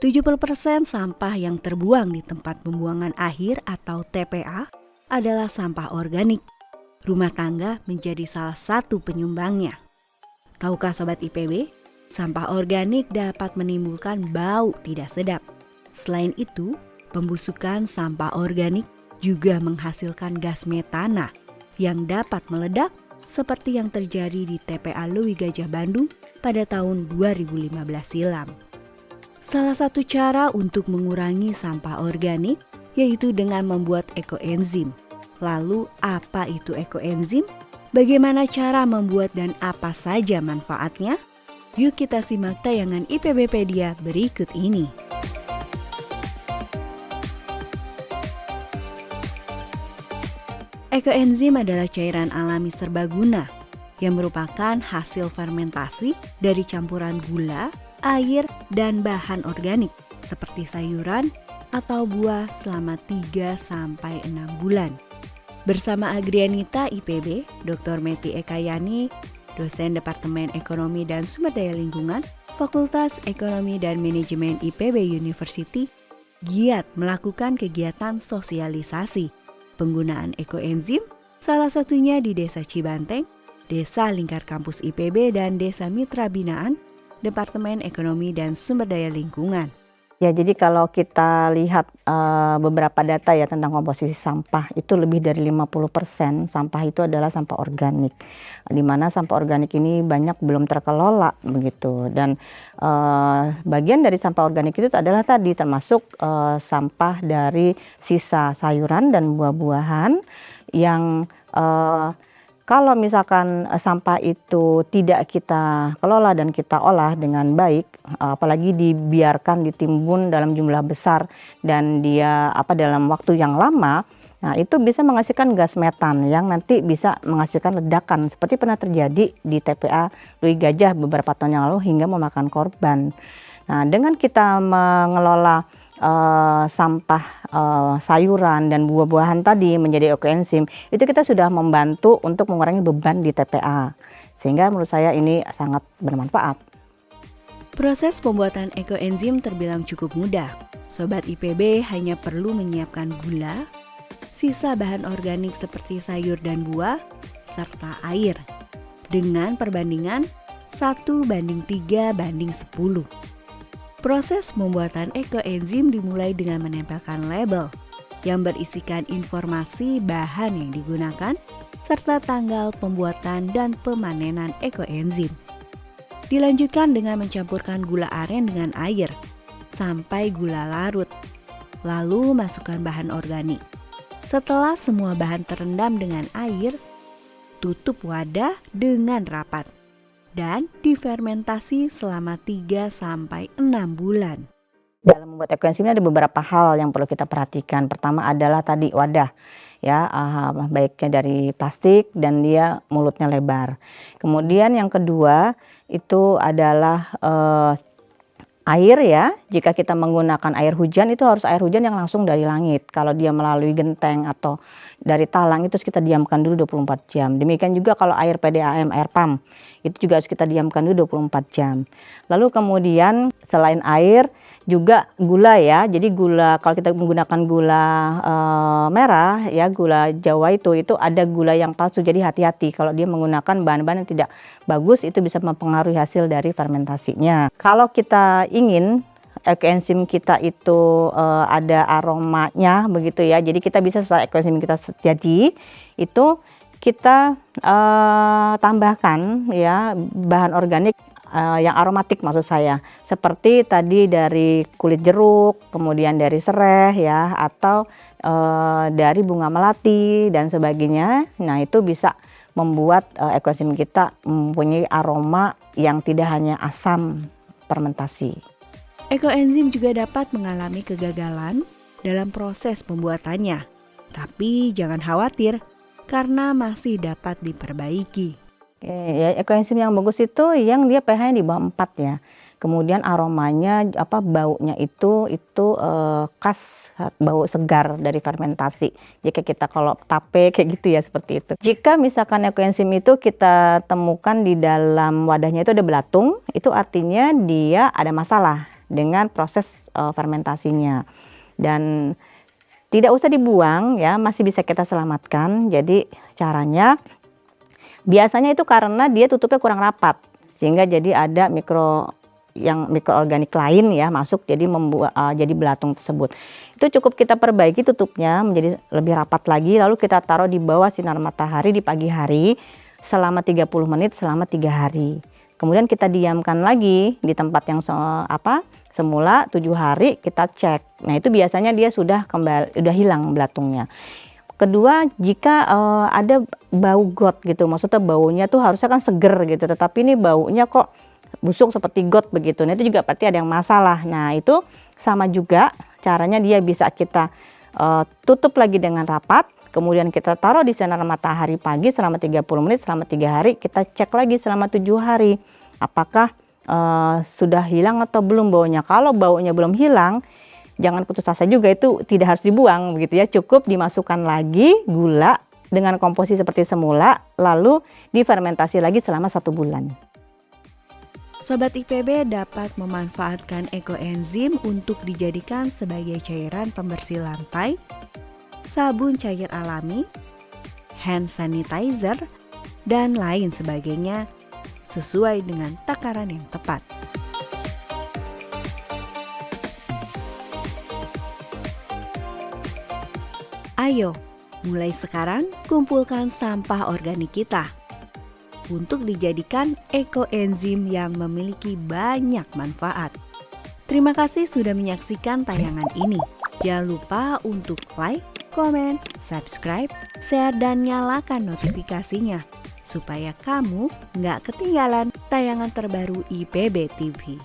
70% sampah yang terbuang di tempat pembuangan akhir atau TPA adalah sampah organik. Rumah tangga menjadi salah satu penyumbangnya. Tahukah Sobat IPB, sampah organik dapat menimbulkan bau tidak sedap. Selain itu, pembusukan sampah organik juga menghasilkan gas metana yang dapat meledak seperti yang terjadi di TPA Leuwi Gajah Bandung pada tahun 2015 silam. Salah satu cara untuk mengurangi sampah organik yaitu dengan membuat ekoenzim. Lalu apa itu ekoenzim? Bagaimana cara membuat dan apa saja manfaatnya? Yuk kita simak tayangan IPBpedia berikut ini. Ekoenzim adalah cairan alami serbaguna yang merupakan hasil fermentasi dari campuran gula, air, dan bahan organik seperti sayuran atau buah selama 3-6 bulan. Bersama Agrianita IPB, Dr. Meti Ekayani, dosen Departemen Ekonomi dan Sumber Daya Lingkungan, Fakultas Ekonomi dan Manajemen IPB University, giat melakukan kegiatan sosialisasi penggunaan ekoenzim, salah satunya di Desa Cibanteng, Desa Lingkar Kampus IPB, dan Desa Mitra Binaan, Departemen Ekonomi dan Sumber Daya Lingkungan. Ya, jadi kalau kita lihat beberapa data ya tentang komposisi sampah, itu lebih dari 50% sampah itu adalah sampah organik. Di mana sampah organik ini banyak belum terkelola begitu. Dan bagian dari sampah organik itu adalah tadi termasuk sampah dari sisa sayuran dan buah-buahan yang kalau misalkan sampah itu tidak kita kelola dan kita olah dengan baik, apalagi dibiarkan ditimbun dalam jumlah besar dan dia dalam waktu yang lama, nah itu bisa menghasilkan gas metan yang nanti bisa menghasilkan ledakan seperti pernah terjadi di TPA Leuwi Gajah beberapa tahun yang lalu hingga memakan korban. Nah, dengan kita mengelola sampah sayuran dan buah-buahan tadi menjadi ekoenzim, itu kita sudah membantu untuk mengurangi beban di TPA, sehingga menurut saya ini sangat bermanfaat. Proses pembuatan ekoenzim terbilang cukup mudah. Sobat IPB hanya perlu menyiapkan gula, sisa bahan organik seperti sayur dan buah, serta air dengan perbandingan 1:3:10. Proses pembuatan ekoenzim dimulai dengan menempelkan label yang berisikan informasi bahan yang digunakan serta tanggal pembuatan dan pemanenan ekoenzim. Dilanjutkan dengan mencampurkan gula aren dengan air sampai gula larut. Lalu masukkan bahan organik. Setelah semua bahan terendam dengan air, tutup wadah dengan rapat dan difermentasi selama 3-6 bulan. Dalam membuat ekoenzim ini ada beberapa hal yang perlu kita perhatikan. Pertama adalah tadi wadah, ya baiknya dari plastik dan dia mulutnya lebar. Kemudian yang kedua itu adalah air ya. Jika kita menggunakan air hujan itu harus air hujan yang langsung dari langit. Kalau dia melalui genteng atau dari talang itu harus kita diamkan dulu 24 jam. Demikian juga kalau air PDAM, air pump, itu juga harus kita diamkan dulu 24 jam. Lalu kemudian selain air juga gula ya. Jadi gula, kalau kita menggunakan gula merah ya, gula Jawa itu ada gula yang palsu. Jadi hati-hati kalau dia menggunakan bahan-bahan yang tidak bagus, itu bisa mempengaruhi hasil dari fermentasinya. Kalau kita ingin ekoenzim kita itu ada aromanya begitu ya. Jadi kita bisa setelah ekoenzim kita jadi itu kita tambahkan ya bahan organik yang aromatik maksud saya. Seperti tadi dari kulit jeruk, kemudian dari serai ya, atau dari bunga melati dan sebagainya. Nah, itu bisa membuat ekoenzim kita mempunyai aroma yang tidak hanya asam fermentasi. Ekoenzim juga dapat mengalami kegagalan dalam proses pembuatannya. Tapi jangan khawatir karena masih dapat diperbaiki. Ya, ekoenzim yang bagus itu yang dia pH-nya di bawah 4 ya. Kemudian aromanya baunya itu khas bau segar dari fermentasi. Jika kita kalau tape kayak gitu ya, seperti itu. Jika misalkan ekoenzim itu kita temukan di dalam wadahnya itu ada belatung, itu artinya dia ada masalah. dengan proses fermentasinya. Dan tidak usah dibuang ya, masih bisa kita selamatkan. Jadi caranya biasanya itu karena dia tutupnya kurang rapat, sehingga jadi ada mikroorganik lain ya masuk, jadi membuat jadi belatung tersebut. Itu cukup kita perbaiki tutupnya menjadi lebih rapat lagi, lalu kita taruh di bawah sinar matahari di pagi hari selama 30 menit selama 3 hari. Kemudian kita diamkan lagi di tempat yang semula 7 hari, kita cek. Nah, itu biasanya dia sudah hilang belatungnya. Kedua, jika ada bau got gitu, maksudnya baunya tuh harusnya kan seger gitu, tetapi ini baunya kok busuk seperti got begitu. Nah, itu juga berarti ada yang masalah. Nah, itu sama juga caranya, dia bisa kita tutup lagi dengan rapat, kemudian kita taruh di sinar matahari pagi selama 30 menit selama 3 hari, kita cek lagi selama 7 hari apakah sudah hilang atau belum baunya. Kalau baunya belum hilang, jangan putus asa juga, itu tidak harus dibuang begitu ya, cukup dimasukkan lagi gula dengan komposisi seperti semula, lalu difermentasi lagi selama 1 bulan. Sobat IPB dapat memanfaatkan ekoenzim untuk dijadikan sebagai cairan pembersih lantai, sabun cair alami, hand sanitizer, dan lain sebagainya sesuai dengan takaran yang tepat. Ayo, mulai sekarang kumpulkan sampah organik kita untuk dijadikan ekoenzim yang memiliki banyak manfaat. Terima kasih sudah menyaksikan tayangan ini. Jangan lupa untuk like, komen, subscribe, share, dan nyalakan notifikasinya supaya kamu nggak ketinggalan tayangan terbaru IPB TV.